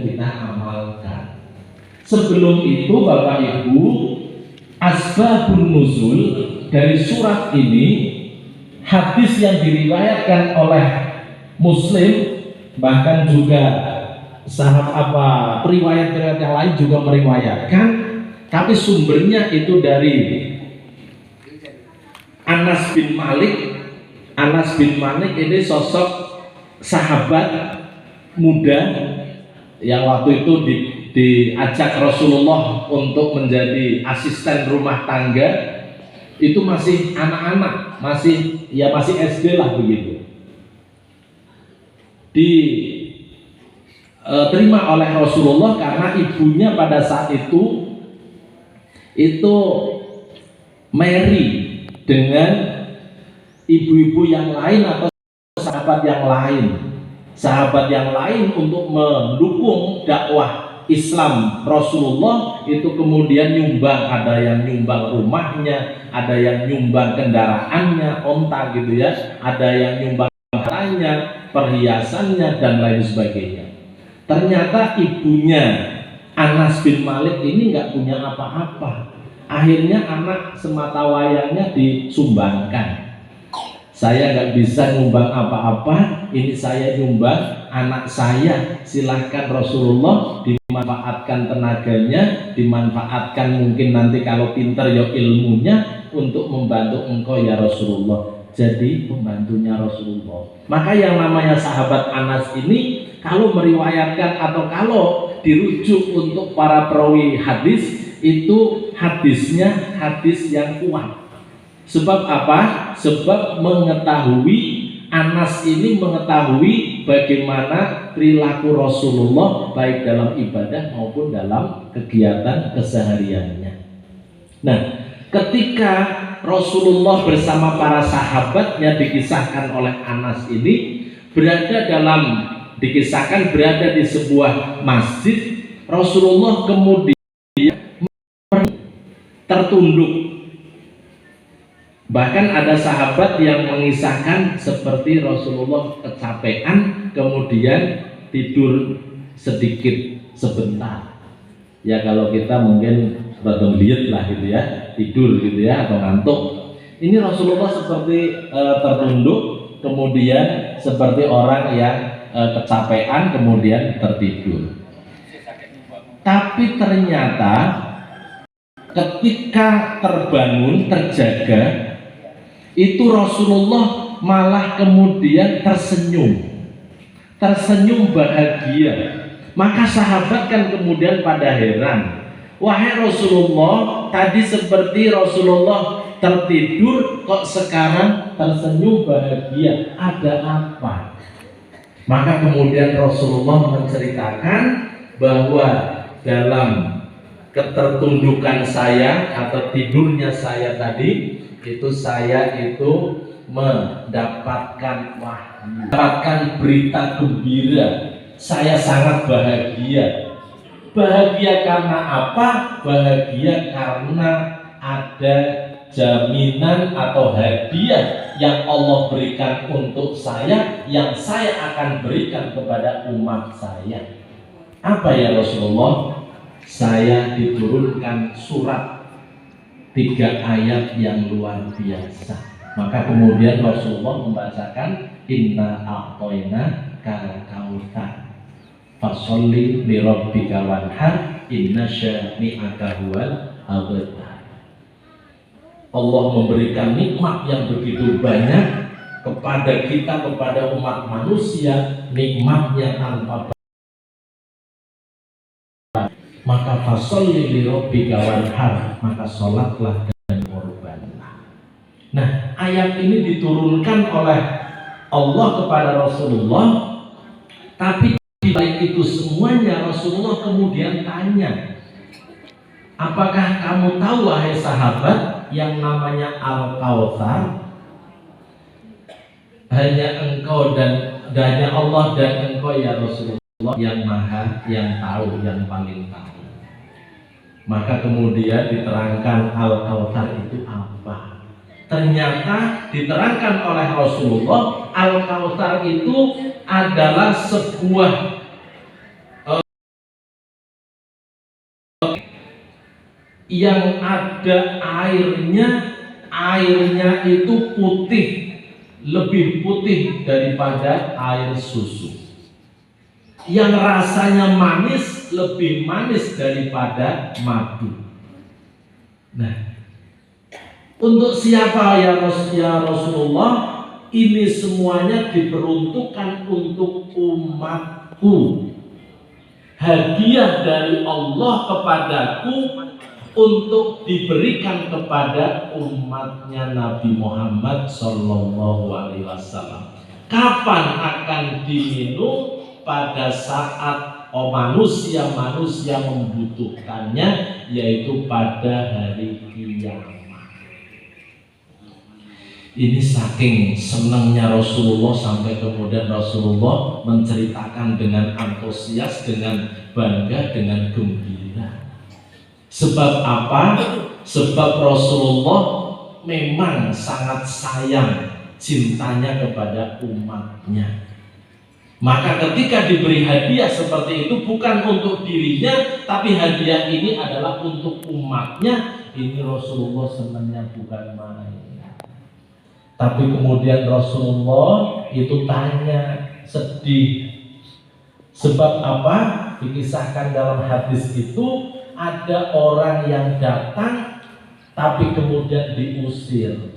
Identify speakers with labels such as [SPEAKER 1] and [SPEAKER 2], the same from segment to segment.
[SPEAKER 1] kita amalkan. Sebelum itu Bapak Ibu, asbabun nuzul dari surat ini, hadis yang diriwayatkan oleh Muslim, bahkan juga periwayat-periwayat yang lain juga meriwayatkan, tapi sumbernya itu dari Anas bin Malik. Anas bin Malik ini sosok sahabat muda yang waktu itu diajak Rasulullah untuk menjadi asisten rumah tangga. Itu masih anak-anak, masih SD lah begitu. Diterima oleh Rasulullah karena ibunya pada saat itu marry dengan ibu-ibu yang lain atau sahabat yang lain untuk mendukung dakwah Islam Rasulullah. Itu kemudian nyumbang, ada yang nyumbang rumahnya, ada yang nyumbang kendaraannya, onta gitu ya, ada yang nyumbang hartanya, perhiasannya dan lain sebagainya. Ternyata ibunya Anas bin Malik ini nggak punya apa-apa. Akhirnya anak semata wayangnya disumbangkan. Saya nggak bisa nyumbang apa-apa, ini saya nyumbang anak saya. Silahkan Rasulullah, dimanfaatkan tenaganya, dimanfaatkan mungkin nanti kalau pintar ya ilmunya untuk membantu engkau ya Rasulullah. Jadi pembantunya Rasulullah. Maka yang namanya sahabat Anas ini kalau meriwayatkan atau kalau dirujuk untuk para perawi hadis, itu hadisnya hadis yang kuat. Sebab apa? Sebab Anas ini mengetahui bagaimana perilaku Rasulullah baik dalam ibadah maupun dalam kegiatan kesehariannya. Nah, ketika Rasulullah bersama para sahabatnya dikisahkan oleh Anas ini dikisahkan berada di sebuah masjid. Rasulullah kemudian tertunduk. Bahkan ada sahabat yang mengisahkan seperti Rasulullah kecapean kemudian tidur sedikit sebentar. Ya kalau kita mungkin rada liat lah gitu ya, tidur gitu ya atau ngantuk. Ini Rasulullah seperti tertunduk kemudian seperti orang yang kecapean kemudian tertidur. Tapi ternyata ketika terbangun terjaga, itu Rasulullah malah kemudian tersenyum bahagia. Maka sahabat kan kemudian pada heran, wahai Rasulullah, tadi seperti Rasulullah tertidur kok sekarang tersenyum bahagia, ada apa? Maka kemudian Rasulullah menceritakan bahwa dalam ketertundukan saya atau tidurnya saya tadi, saya mendapatkan wahyu, mendapatkan berita gembira. Saya sangat bahagia. Bahagia karena apa? Bahagia karena ada jaminan atau hadiah yang Allah berikan untuk saya, yang saya akan berikan kepada umat saya. Apa ya Rasulullah? Saya diturunkan surat 3 ayat yang luar biasa. Maka kemudian Rasulullah membacakan inna a'toina kal kautsar fasholli li rabbika wanhar inna syani'aka huwal abtar. Allah memberikan nikmat yang begitu banyak kepada kita, kepada umat manusia, nikmatnya tanpa batas. Maka fasholli li rabbika wanhar, maka sholatlah dan korbanlah. Nah, ayat ini diturunkan oleh Allah kepada Rasulullah, tapi di balik itu semuanya Rasulullah kemudian tanya, apakah kamu tahu wahai sahabat yang namanya Al-Kautsar? Hanya engkau dan hanya Allah dan engkau ya Rasulullah yang maha, yang tahu, yang paling tahu. Maka kemudian diterangkan Al-Kautsar itu apa? Ternyata diterangkan oleh Rasulullah, Al-Kautsar itu adalah sebuah yang ada airnya itu putih, lebih putih daripada air susu. Yang rasanya manis, lebih manis daripada madu. Nah, untuk siapa ya Rasulullah? Ini semuanya diperuntukkan untuk umatku. Hadiah dari Allah kepadaku untuk diberikan kepada umatnya Nabi Muhammad Sallallahu Alaihi Wasallam. Kapan akan diminum? Pada saat manusia membutuhkannya, yaitu pada hari kiamat. Ini saking senangnya Rasulullah sampai kemudian Rasulullah menceritakan dengan antusias, dengan bangga, dengan gembira. Sebab apa? Sebab Rasulullah memang sangat sayang, cintanya kepada umatnya. Maka ketika diberi hadiah seperti itu, bukan untuk dirinya, tapi hadiah ini adalah untuk umatnya. Ini Rasulullah senangnya bukan main. Tapi kemudian Rasulullah itu tanya, sedih. Sebab apa? Dikisahkan dalam hadis itu, ada orang yang datang tapi kemudian diusir.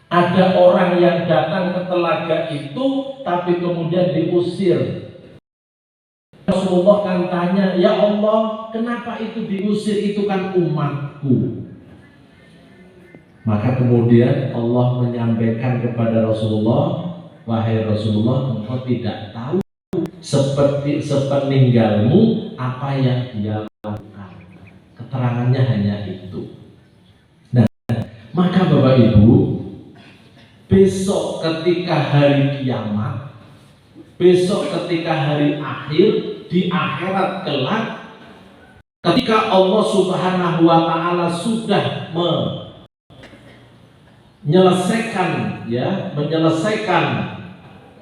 [SPEAKER 1] Ada orang yang datang ke telaga itu tapi kemudian diusir. Rasulullah kan tanya, ya Allah, kenapa itu diusir? Itu kan umatku. Maka kemudian Allah menyampaikan kepada Rasulullah, wahai Rasulullah, engkau tidak tahu seperti sepeninggalmu apa yang dia lakukan. Keterangannya hanya itu. Nah, maka Bapak Ibu, besok ketika hari kiamat, besok ketika hari akhir, di akhirat kelak, ketika Allah Subhanahu wa Ta'ala sudah menyelesaikan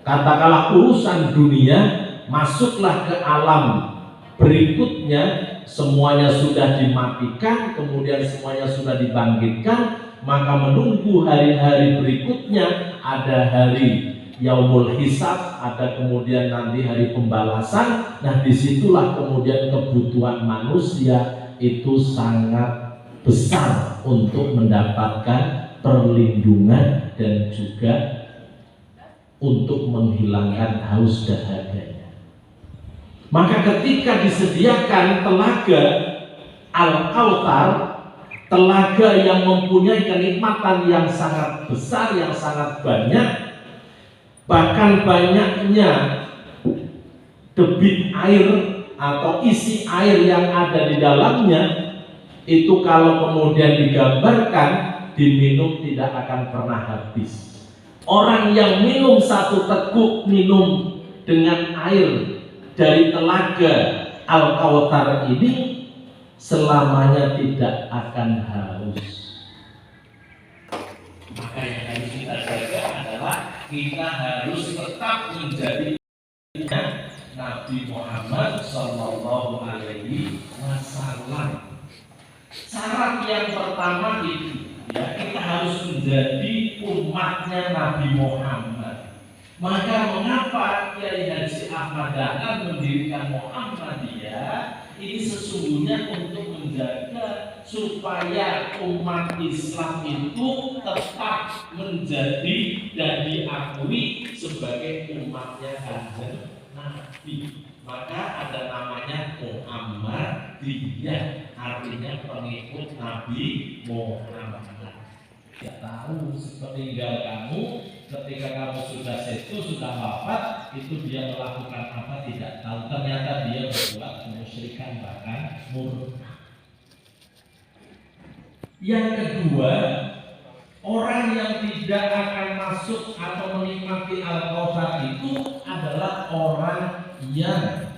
[SPEAKER 1] katakanlah urusan dunia, masuklah ke alam berikutnya, semuanya sudah dimatikan, kemudian semuanya sudah dibangkitkan, maka menunggu hari-hari berikutnya, ada hari Yaumul Hisab, ada kemudian nanti hari pembalasan. Nah, disitulah kemudian kebutuhan manusia itu sangat besar untuk mendapatkan perlindungan dan juga untuk menghilangkan haus dahaganya. Maka ketika disediakan telaga Al-Kautsar, telaga yang mempunyai kenikmatan yang sangat besar, yang sangat banyak, bahkan banyaknya debit air atau isi air yang ada di dalamnya, itu kalau kemudian digambarkan, diminum tidak akan pernah habis. Orang yang minum satu teguk minum dengan air dari telaga Al-Kautsar ini, selamanya tidak akan haus. Maka yang harus kita jaga adalah kita harus tetap menjadi Nabi Muhammad Sallallahu Alaihi Wasallam. Syarat yang pertama itu, ya, kita harus menjadi umatnya Nabi Muhammad. Maka mengapa Kiai Haji Ahmad Dahlan mendirikan Muhammadiyah? Ini sesungguhnya untuk menjaga supaya umat Islam itu tetap menjadi dan diakui sebagai umatnya Kanjeng Nabi. Maka ada namanya Muhammadiyah, artinya pengikut Nabi Muhammad. Ya, tahu sepeninggal kamu, ketika kamu sudah setu, sudah wafat, itu dia melakukan apa tidak tahu. Ternyata dia berbuat kemusyrikan, bahkan murtad. Yang kedua, orang yang tidak akan masuk atau menikmati Al-Kautsar itu adalah orang yang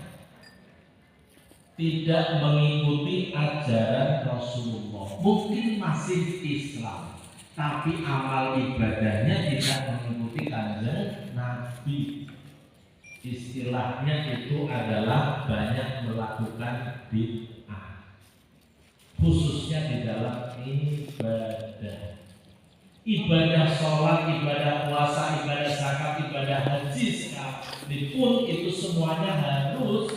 [SPEAKER 1] tidak mengikuti ajaran Rasulullah. Mungkin masih Islam, tapi amal ibadahnya tidak mengikuti Kanjeng Nabi. Istilahnya itu adalah banyak melakukan bid'ah. khususnya di dalam ibadah sholat, ibadah puasa, ibadah zakat, ibadah haji sekalipun itu semuanya harus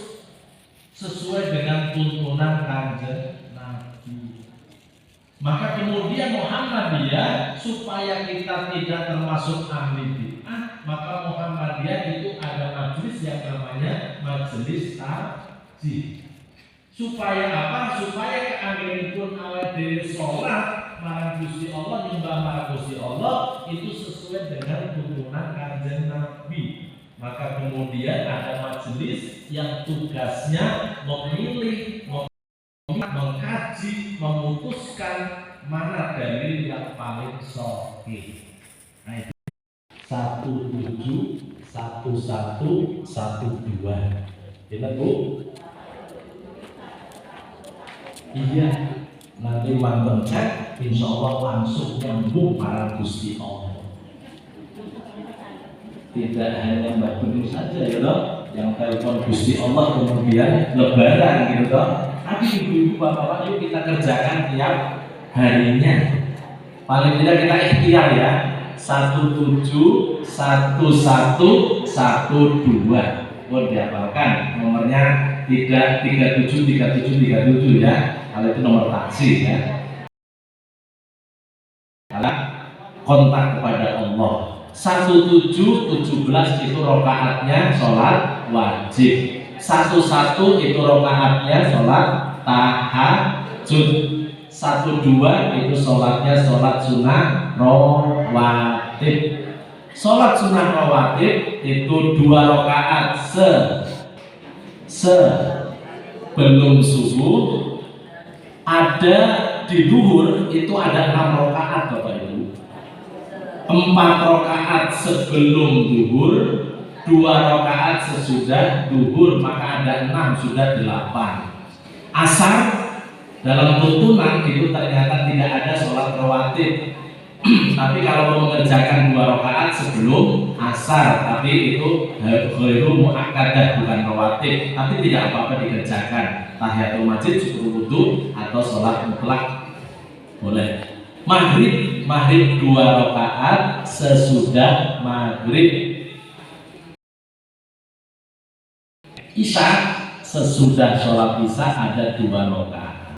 [SPEAKER 1] sesuai dengan tuntunan Kanjeng Nabi. Maka kemudian Muhammadiyah, supaya kita tidak termasuk ahli bid'ah, maka Muhammadiyah itu ada majelis yang namanya majelis takjih. Supaya apa? Supaya keanggenipun awake dhewe sholat marang Gusti Allah, nyembah marang Gusti Allah itu sesuai dengan tuntunan Kanjeng Nabi. Maka kemudian ada majelis yang tugasnya memilih, mengkaji, memutuskan mana dalil yang paling sahih. Nah, itu 17 11 12. Ingat Bu? Iya, nanti manteng cek, insya Allah langsung nyambung para Gusti Allah. Tidak hanya Mbak Dulu saja ya toh, yang telepon Gusti Allah kemudian lebaran gitu toh. Tapi ibu-ibu bapak-bapak yuk kita kerjakan tiap harinya. Paling tidak kita ikhtiar ya. 17 11 12. Boleh dihafalkan nomornya 37 ya. Kalau itu nomor taksi ya. Kontak kepada Allah. 17 17 itu rokaatnya sholat wajib. 11 itu rokaatnya sholat tahajud. 12 itu sholatnya sholat sunnah rawatib. Sholat sunnah rawatib itu 2 rokaat sebelum subuh. Ada di duhur itu ada 6 rokaat Bapak Ibu. 4 rokaat sebelum duhur, 2 rokaat sesudah duhur, maka ada 6, sudah 8. Asar dalam tuntunan itu ternyata tidak ada sholat rawatib. Tapi kalau mau mengerjakan 2 rokaat sebelum asar, tapi itu ghairu muakkadah, bukan rawatib, tapi tidak apa-apa dikerjakan. Tahiyatul masjid, syukur wudu, atau sholat mutlak boleh. Maghrib 2 rokaat sesudah maghrib. Isya sesudah sholat isya ada 2 rokaat.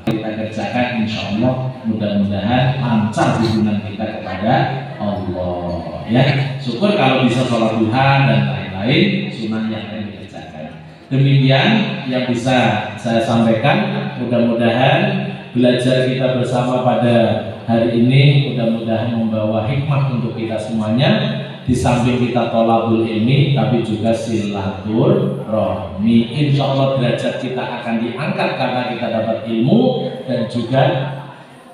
[SPEAKER 1] Kita kerjakan, insya Allah mudah-mudahan lancar hubungan kita kepada Allah ya. Syukur kalau bisa sholat duha dan lain-lain sunnah yang lain dikerjakan. Demikian yang bisa saya sampaikan. Mudah-mudahan belajar kita bersama pada hari ini mudah-mudahan membawa hikmah untuk kita semuanya. Di samping kita tholabul ilmi, tapi juga silaturahmi. Insya Allah derajat kita akan diangkat karena kita dapat ilmu, dan juga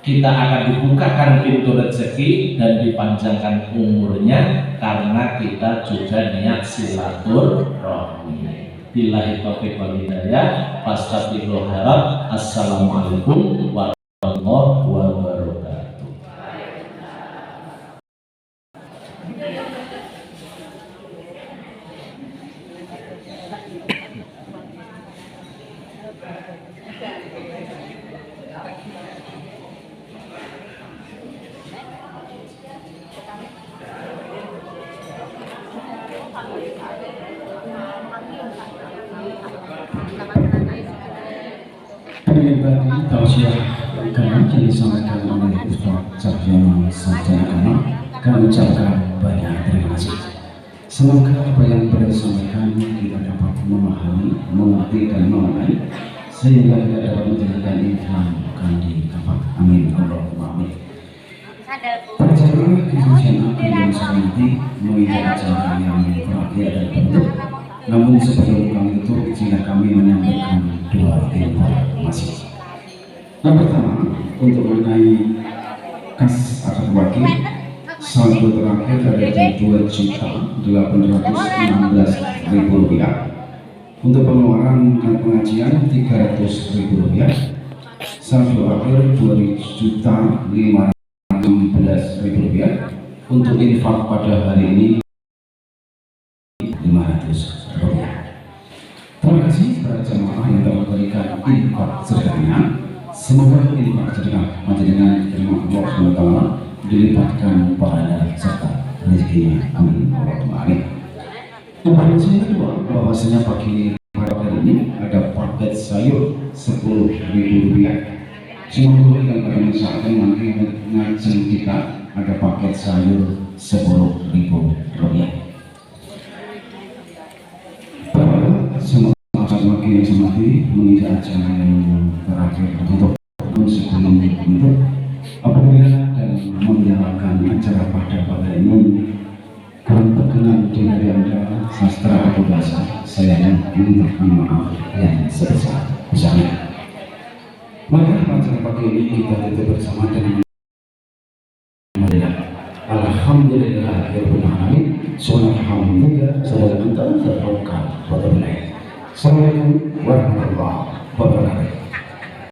[SPEAKER 1] kita akan dibukakan pintu rezeki dan dipanjangkan umurnya karena kita juga niat silaturahmi. Billahi taufiq wal hidayah. Fastaghfirul harab. Assalamualaikum warahmatullahi wabarakatuh.
[SPEAKER 2] Pribadi tausiah kami yang disampaikan oleh Ustaz Sarjana Sarjana kami ucapkan banyak terima kasih. Semoga apa yang beliau sampaikan kita dapat memahami, mengerti dan memaknai sehingga kita dapat menjadikan Islam di kapak. Amin Allahumma amin. Perjalanan kesucian akan yang selanjutnya menginjak acara yang berakhir dan bentuk. Namun sebelum kami tutup, izinkan kami menyampaikan 2 informasi. Yang pertama, untuk mengenai kas akad wakil, saldo terakhir dari Rp2.816.000. Untuk pengeluaran dan pengajian Rp300.000. Saldo akhir Rp2.516.000. Untuk infak pada hari ini Rp500. Terima kasih para jamaah yang telah memberikan infak sedekahnya. Semoga ini Pak sedekah panjenengan terima Allah SWT dilipatkan pahala serta rezekinya. Amin. Allahumma amin. Informasi yang kedua, bahwasanya pagi ini pada hari ini ada paket sayur 10.000 rupiah. Semoga yang pada misalkan nanti ngajeng kita ada paket sayur 10.000 rupiah. Semoga yang semati mengisi acara yang terakhir untuk sebelum untuk apabila dan menjalankan acara pada ini kurang berkenan di hari Anda sastra atau bahasa, saya memintakan maaf yang sebesar-besarnya. Mari acara pagi ini kita tutup bersama dengan Alhamdulillah Rabbil Alamin. Alhamdulillah, saudara kita terbuka pada wilayah. Assalamualaikum warahmatullahi wabarakatuh.